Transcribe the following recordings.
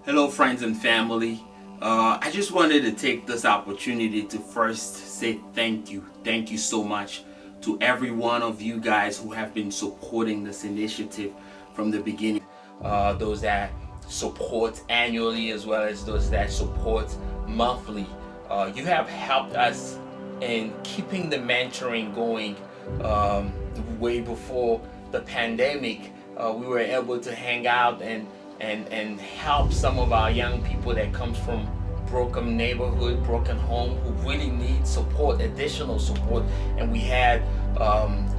Hello, friends and family. I just wanted to take this opportunity to first say thank you. Thank you so much to every one of you guys who have been supporting this initiative from the beginning. Those that support annually as well as those that support monthly. You have helped us in keeping the mentoring going. Way before the pandemic, we were able to hang out and help some of our young people that comes from broken neighborhood, broken home, who really need support, additional support. And we had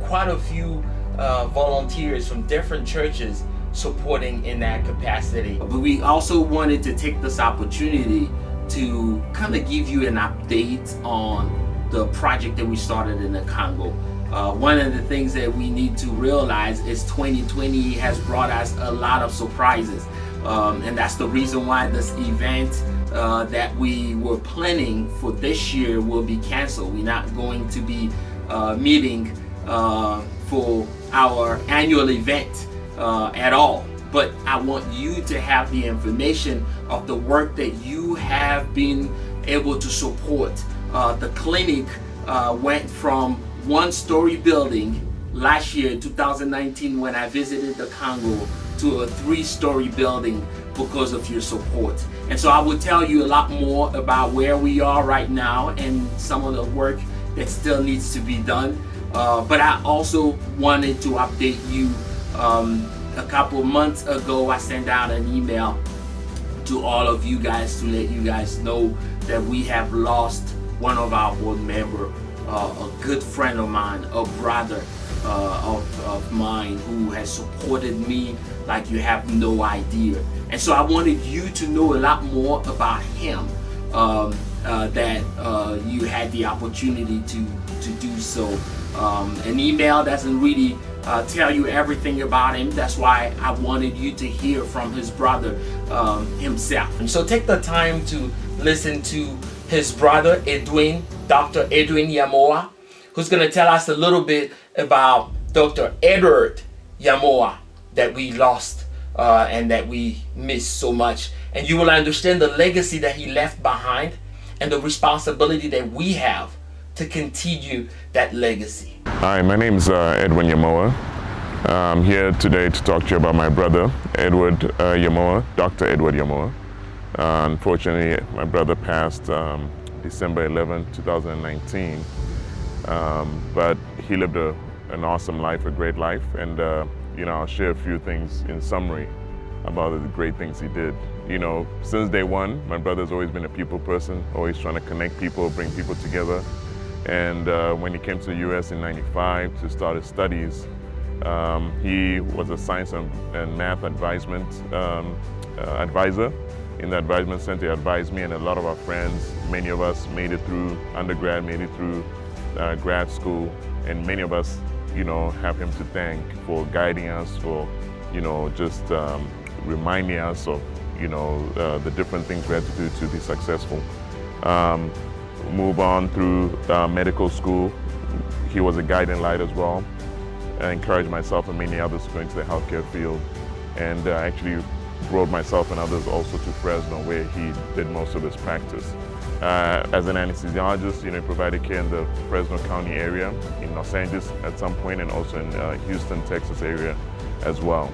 quite a few volunteers from different churches supporting in that capacity. But we also wanted to take this opportunity to kind of give you an update on the project that we started in the Congo. One of the things that we need to realize is 2020 has brought us a lot of surprises, and that's the reason why this event that we were planning for this year will be canceled. We're not going to be meeting for our annual event at all. But I want you to have the information of the work that you have been able to support. The clinic went from one-story building last year, 2019, when I visited the Congo, to a three-story building because of your support. And so I will tell you a lot more about where we are right now and some of the work that still needs to be done. But I also wanted to update you. A couple months ago, I sent out an email to all of you guys to let you guys know that we have lost one of our board members, a good friend of mine, a brother of mine who has supported me like you have no idea. And so I wanted you to know a lot more about him, that you had the opportunity to do so. An email doesn't really tell you everything about him. That's why I wanted you to hear from his brother himself. And so take the time to listen to his brother, Dr. Edwin Yamoa, who's going to tell us a little bit about Dr. Edward Yamoa that we lost and that we miss so much. And you will understand the legacy that he left behind and the responsibility that we have to continue that legacy. Hi, my name is Edwin Yamoa. I'm here today to talk to you about my brother, Edward Yamoa, Dr. Edward Yamoa. Unfortunately, my brother passed December 11, 2019, but he lived an awesome life, a great life, and I'll share a few things in summary about the great things he did. Since day one, my brother's always been a people person, always trying to connect people, bring people together. And when he came to the U.S. in '95 to start his studies, he was a science and math advisor in the advisement center. He advised me and a lot of our friends. Many of us made it through undergrad, made it through grad school, and many of us, have him to thank for guiding us, for, just reminding us of, the different things we had to do to be successful. Move on through medical school. He was a guiding light as well. I encouraged myself and many others to go into the healthcare field, and actually brought myself and others also to Fresno, where he did most of his practice. As an anesthesiologist, he provided care in the Fresno County area, in Los Angeles at some point, and also in Houston, Texas area as well.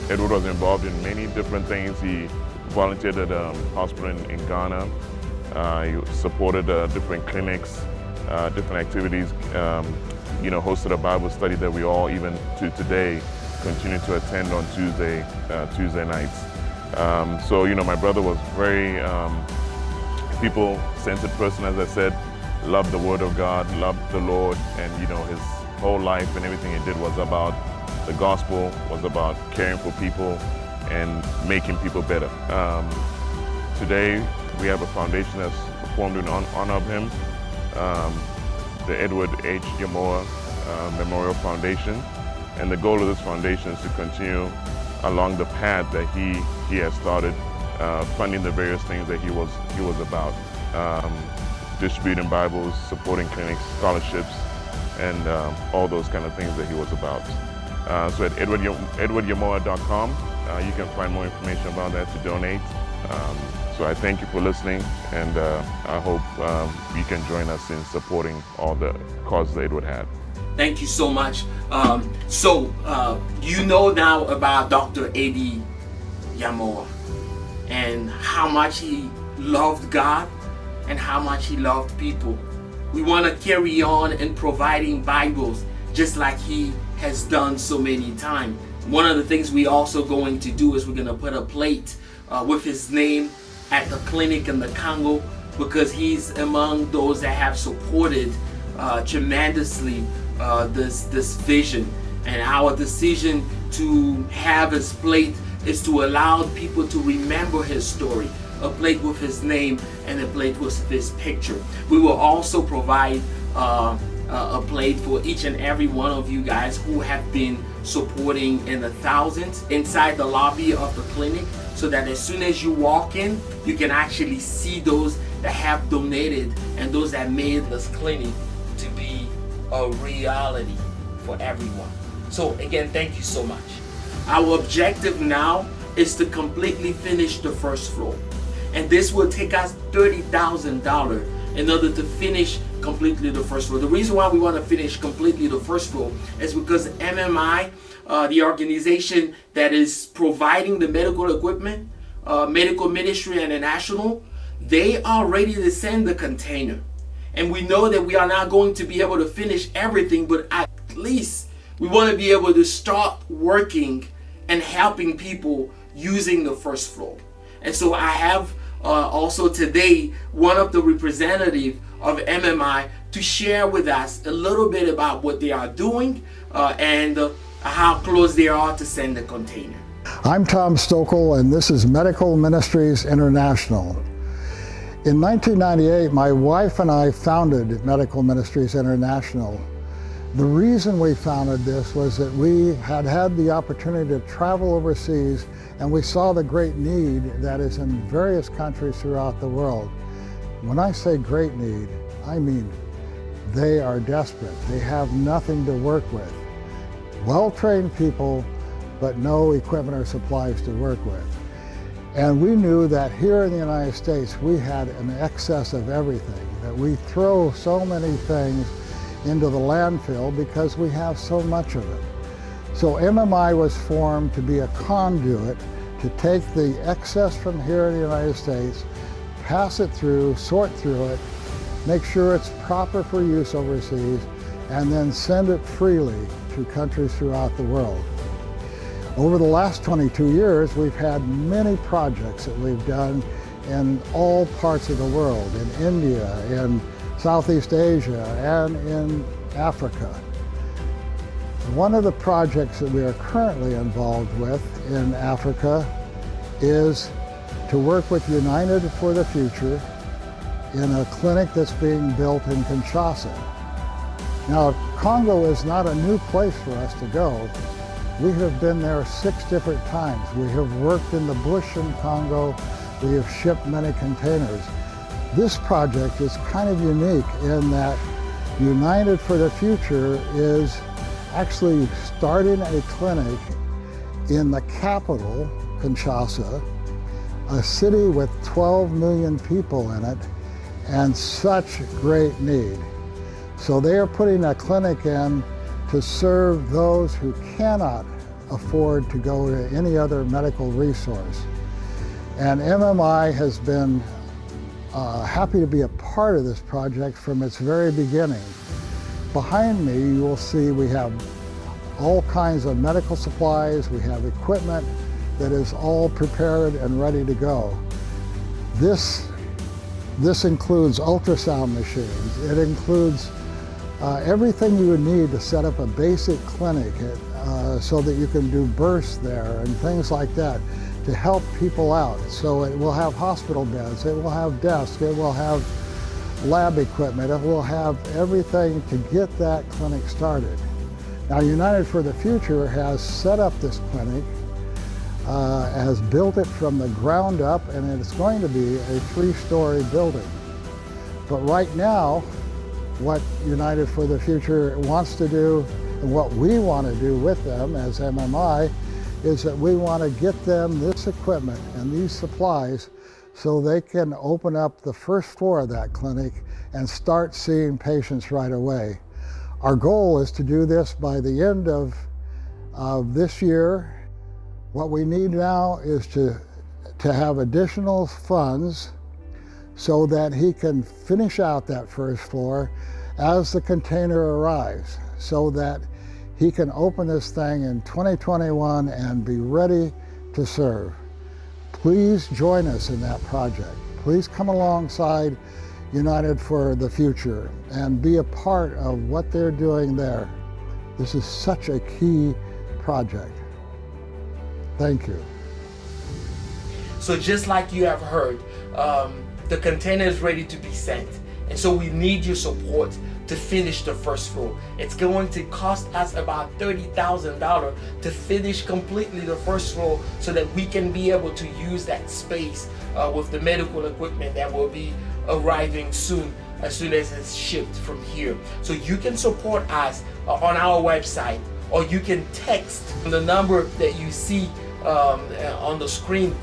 Edward was involved in many different things. He volunteered at a hospital in Ghana. He supported different clinics, different activities, hosted a Bible study that we all, even to today, continue to attend on Tuesday nights. So, my brother was very people-centered person, as I said, loved the Word of God, loved the Lord, and, his whole life and everything he did was about the gospel, was about caring for people and making people better. Today, we have a foundation that's formed in honor of him, the Edward H. Yamoa Memorial Foundation. And the goal of this foundation is to continue along the path that he has started, funding the various things that he was about, distributing Bibles, supporting clinics, scholarships, and all those kind of things that he was about. So at edwardyamoa.com, You can find more information about that to donate. So I thank you for listening, and I hope you can join us in supporting all the causes that it would have. Thank you so much. You know now about Dr. Eddie Yamoa and how much he loved God and how much he loved people. We want to carry on in providing Bibles just like he has done so many times. One of the things we also going to do is we're going to put a plate with his name at the clinic in the Congo, because he's among those that have supported tremendously this vision. And our decision to have his plate is to allow people to remember his story. A plate with his name and a plate with his picture. We will also provide a plate for each and every one of you guys who have been supporting in the thousands inside the lobby of the clinic, so that as soon as you walk in, you can actually see those that have donated and those that made this clinic to be a reality for everyone. So again, thank you so much. Our objective now is to completely finish the first floor. And this will take us $30,000 in order to finish completely the first floor. The reason why we want to finish completely the first floor is because MMI, the organization that is providing the medical equipment, Medical Ministry International, they are ready to send the container. And we know that we are not going to be able to finish everything, but at least we want to be able to start working and helping people using the first floor. And so I have also today one of the representatives of MMI to share with us a little bit about what they are doing and how close they are to send the container. I'm Tom Stokel, and this is Medical Ministries International. In 1998, my wife and I founded Medical Ministries International. The reason we founded this was that we had had the opportunity to travel overseas, and we saw the great need that is in various countries throughout the world. When I say great need, I mean they are desperate. They have nothing to work with. Well-trained people, but no equipment or supplies to work with. And we knew that here in the United States, we had an excess of everything, that we throw so many things into the landfill because we have so much of it. So MMI was formed to be a conduit to take the excess from here in the United States, pass it through, sort through it, make sure it's proper for use overseas, and then send it freely to countries throughout the world. Over the last 22 years, we've had many projects that we've done in all parts of the world, in India, in Southeast Asia, and in Africa. One of the projects that we are currently involved with in Africa is to work with United for the Future in a clinic that's being built in Kinshasa. Now, Congo is not a new place for us to go. We have been there 6 different times. We have worked in the bush in Congo. We have shipped many containers. This project is kind of unique in that United for the Future is actually starting a clinic in the capital, Kinshasa, a city with 12 million people in it, and such great need. So they are putting a clinic in to serve those who cannot afford to go to any other medical resource. And MMI has been happy to be a part of this project from its very beginning. Behind me, you will see we have all kinds of medical supplies. We have equipment that is all prepared and ready to go. This includes ultrasound machines. It includes everything you would need to set up a basic clinic so that you can do births there and things like that to help people out. So it will have hospital beds, it will have desks, it will have lab equipment, it will have everything to get that clinic started. Now, United for the Future has set up this clinic, has built it from the ground up, and it's going to be a 3-story building. But right now, what United for the Future wants to do, and what we want to do with them as MMI, is that we want to get them this equipment and these supplies so they can open up the first floor of that clinic and start seeing patients right away. Our goal is to do this by the end of this year. What we need now is to have additional funds so that he can finish out that first floor as the container arrives, so that he can open this thing in 2021 and be ready to serve. Please join us in that project. Please come alongside United for the Future and be a part of what they're doing there. This is such a key project. Thank you. So just like you have heard, the container is ready to be sent. And so we need your support to finish the first floor. It's going to cost us about $30,000 to finish completely the first floor so that we can be able to use that space with the medical equipment that will be arriving soon as it's shipped from here. So you can support us on our website, or you can text the number that you see on the screen.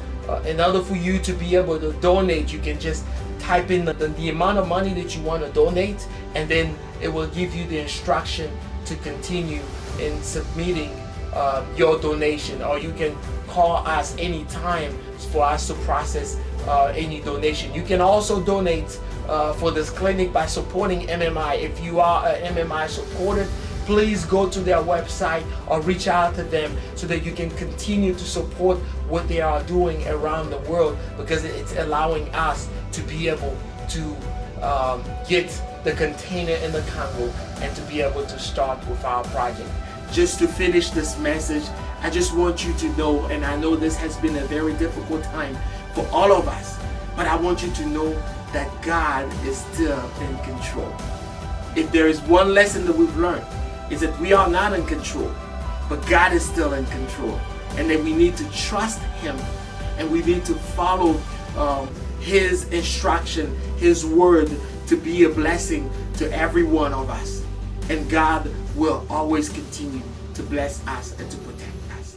In order for you to be able to donate, you can just type in the amount of money that you want to donate, and then it will give you the instruction to continue in submitting your donation. Or you can call us anytime for us to process any donation. You can also donate for this clinic by supporting MMI. If you are an MMI supporter, please go to their website or reach out to them so that you can continue to support what they are doing around the world, because it's allowing us to be able to get the container in the Congo and to be able to start with our project. Just to finish this message, I just want you to know, and I know this has been a very difficult time for all of us, but I want you to know that God is still in control. If there is one lesson that we've learned, is that we are not in control, but God is still in control, and that we need to trust Him, and we need to follow His instruction, His word, to be a blessing to every one of us. And God will always continue to bless us and to protect us.